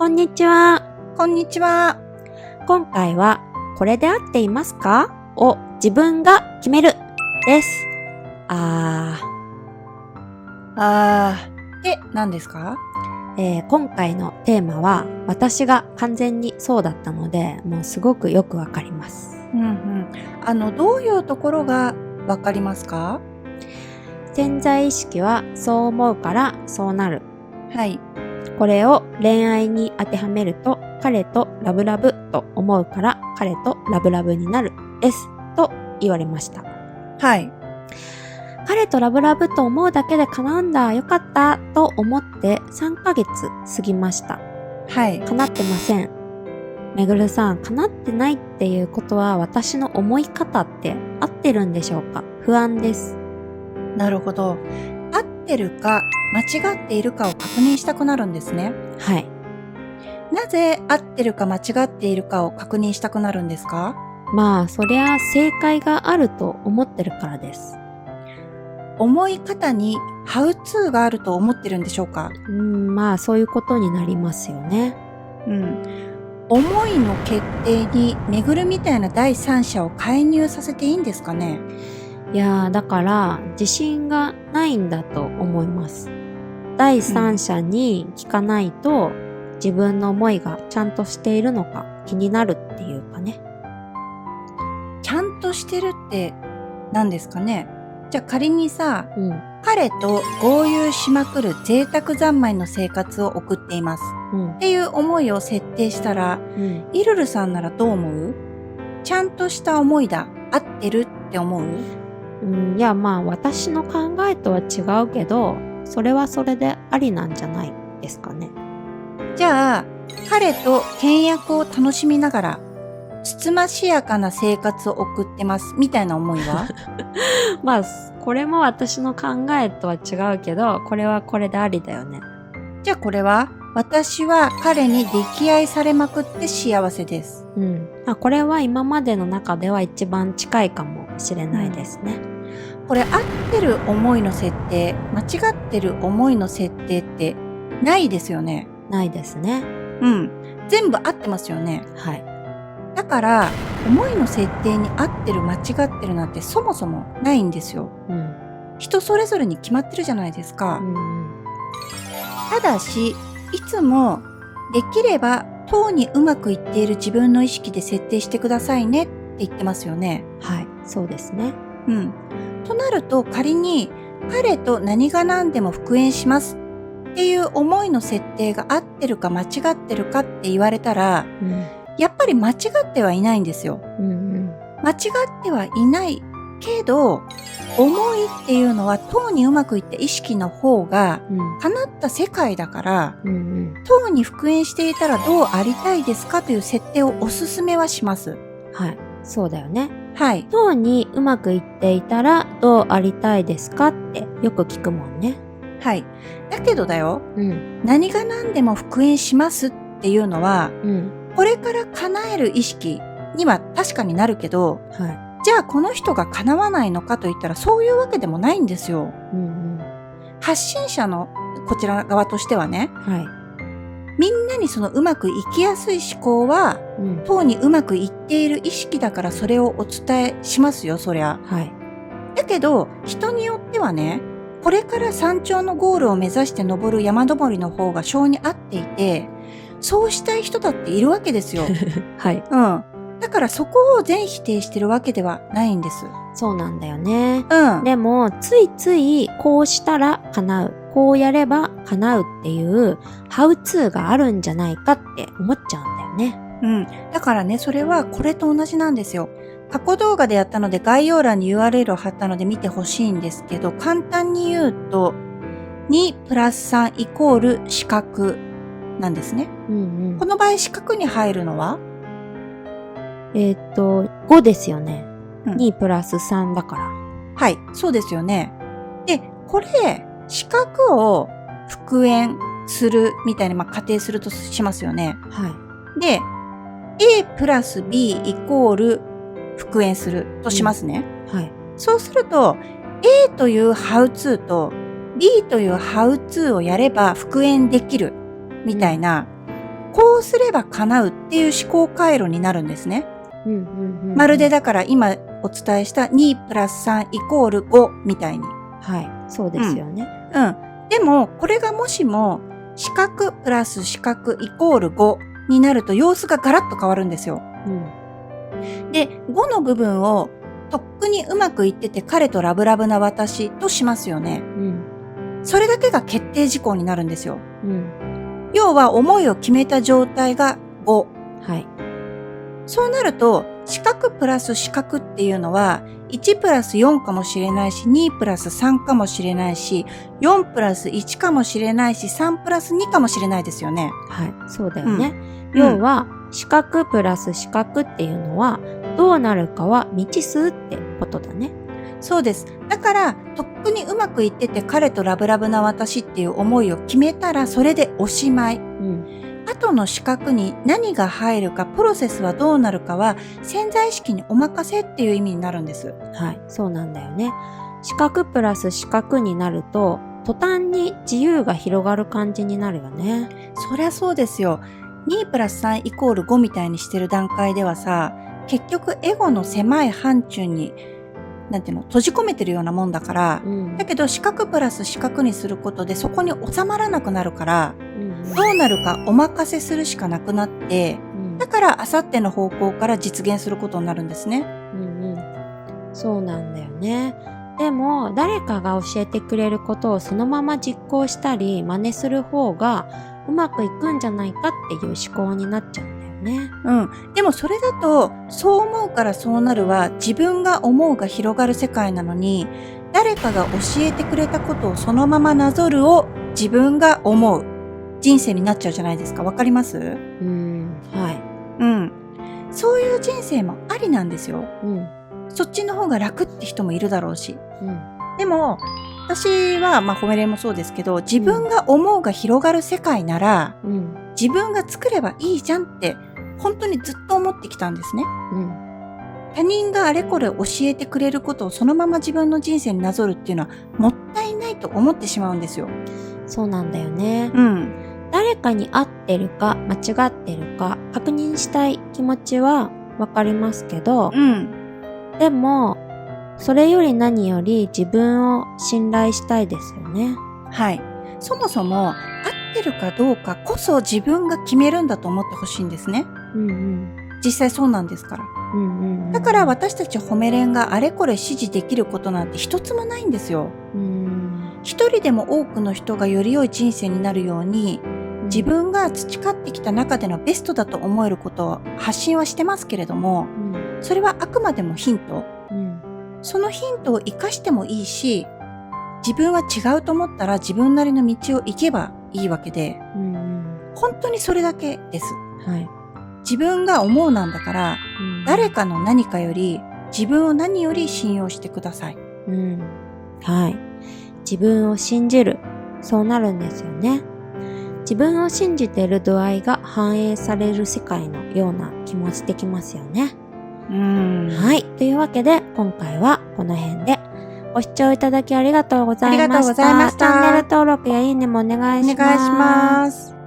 んにちは。こんにちは。今回は、これで合っていますかを自分が決めるです。って何ですか？今回のテーマは、私が完全にそうだったので、もうすごくよくわかります。どういうところがわかりますか？潜在意識はそう思うからそうなる。はい。これを恋愛に当てはめると、彼とラブラブと思うから彼とラブラブになるですと言われました。はい。彼とラブラブと思うだけで叶うんだ、よかったと思って3ヶ月過ぎました。はい。叶ってません。めぐるさん、叶ってないっていうことは私の思い方って合ってるんでしょうか？不安です。なるほど。合ってるか間違っているかを確認したくなるんですね。はい。なぜ合ってるか間違っているかを確認したくなるんですか？まあ、そりゃ正解があると思ってるからです。思い方にハウツーがあると思ってるんでしょうか？まあ、そういうことになりますよね。思いの決定にめぐるみたいな第三者を介入させていいんですかね？いやー、だから自信がないんだと思います。第三者に聞かないと、自分の思いがちゃんとしているのか気になるっていうかね。ちゃんとしてるって何ですかね？じゃあ仮にさ、うん。彼と豪遊しまくる贅沢三昧の生活を送っていますうんっていう思いを設定したら、イルルさんならどう思う？ちゃんとした思いだ、合ってるって思う？いや、まあ私の考えとは違うけど、それはそれでありなんじゃないですかね。じゃあ彼と倹約を楽しみながらつつましやかな生活を送ってますみたいな思いは？まあ、これも私の考えとは違うけど、これはこれでありだよね。じゃあこれは、私は彼に溺愛されまくって幸せです。これは今までの中では一番近いかもしれないですね。これ合ってる思いの設定、間違ってる思いの設定ってないですよね。ないですね。全部合ってますよね。はい。だから思いの設定に合ってる間違ってるなんてそもそもないんですよ。人それぞれに決まってるじゃないですか。ただしいつもできれば当にうまくいっている自分の意識で設定してくださいねって言ってますよね。はい、そうですね。となると仮に彼と何が何でも復縁しますっていう思いの設定が合ってるか間違ってるかって言われたら、やっぱり間違ってはいないんですよ。間違ってはいないけど、思いっていうのは当にうまくいった意識の方が叶った世界だから、当に復縁していたらどうありたいですかという設定をおすすめはします。はい、そうだよね。はい。当にうまくいっていたらどうありたいですかってよく聞くもんね。はい。だけどだよ、何が何でも復縁しますっていうのは、これから叶える意識には確かになるけど、じゃあこの人が叶わないのかといったらそういうわけでもないんですよ。発信者のこちら側としてはね、みんなにそのうまくいきやすい思考は、当にうまくいっている意識だからそれをお伝えしますよ、そりゃ。だけど人によってはね、これから山頂のゴールを目指して登る山登りの方が性に合っていて、そうしたい人だっているわけですよ。だからそこを全否定してるわけではないんです。そうなんだよね。でもついついこうしたら叶う、こうやれば叶うっていうハウツーがあるんじゃないかって思っちゃうんだよね。だからね、それはこれと同じなんですよ。過去動画でやったので概要欄に URL を貼ったので見てほしいんですけど、簡単に言うと2プラス3イコール四角なんですね。この場合四角に入るのは5ですよね。2プラス3だから。はい、そうですよね。で、これ四角を復縁するみたいに仮定するとしますよね。で、A プラス B イコール復縁するとしますね。そうすると A というハウツーと B というハウツーをやれば復縁できるみたいな、こうすれば叶うっていう思考回路になるんですね。まるでだから今お伝えした2プラス3イコール5みたいに。はい、そうですよね。でも、これがもしも四角プラス四角イコール5になると様子がガラッと変わるんですよ。で、5の部分をとっくにうまくいってて彼とラブラブな私としますよね。それだけが決定事項になるんですよ。要は思いを決めた状態が5。はい。そうなると、四角プラス四角っていうのは、1プラス4かもしれないし、2プラス3かもしれないし、4プラス1かもしれないし、3プラス2かもしれないですよね。はい、そうだよね。要は、四角プラス四角っていうのは、どうなるかは未知数ってことだね。そうです。だから、とっくにうまくいってて彼とラブラブな私っていう思いを決めたら、それでおしまい。後の四角に何が入るか、プロセスはどうなるかは、潜在意識にお任せっていう意味になるんです。はい、そうなんだよね。四角プラス四角になると、途端に自由が広がる感じになるよね。そりゃそうですよ。2プラス3イコール5みたいにしてる段階ではさ、結局エゴの狭い範疇に、閉じ込めてるようなもんだから、だけど四角プラス四角にすることでそこに収まらなくなるから、どうなるかお任せするしかなくなって、だからあさっての方向から実現することになるんですね。そうなんだよね。でも誰かが教えてくれることをそのまま実行したり真似する方がうまくいくんじゃないかっていう思考になっちゃうんだよね。でもそれだと、そう思うからそうなるは自分が思うが広がる世界なのに、誰かが教えてくれたことをそのままなぞるを自分が思う人生になっちゃうじゃないですか。わかります？はい。そういう人生もありなんですよ。そっちの方が楽って人もいるだろうし。でも、私は、褒めれもそうですけど、自分が思うが広がる世界なら、自分が作ればいいじゃんって、本当にずっと思ってきたんですね。他人があれこれ教えてくれることをそのまま自分の人生になぞるっていうのは、もったいないと思ってしまうんですよ。そうなんだよね。誰かに合ってるか間違ってるか確認したい気持ちはわかりますけど、でも、それより何より自分を信頼したいですよね。はい。そもそも合ってるかどうかこそ自分が決めるんだと思ってほしいんですね。実際そうなんですから。だから私たち褒めれんがあれこれ指示できることなんて一つもないんですよ。一人でも多くの人がより良い人生になるように、自分が培ってきた中でのベストだと思えることを発信はしてますけれども、それはあくまでもヒント。そのヒントを活かしてもいいし、自分は違うと思ったら自分なりの道を行けばいいわけで、本当にそれだけです。自分が思うなんだから、誰かの何かより自分を何より信用してください。自分を信じる。そうなるんですよね。自分を信じている度合いが反映される世界のような気もしてきますよね。はい。というわけで、今回はこの辺でご視聴いただきありがとうございました。チャンネル登録やいいねもお願いします。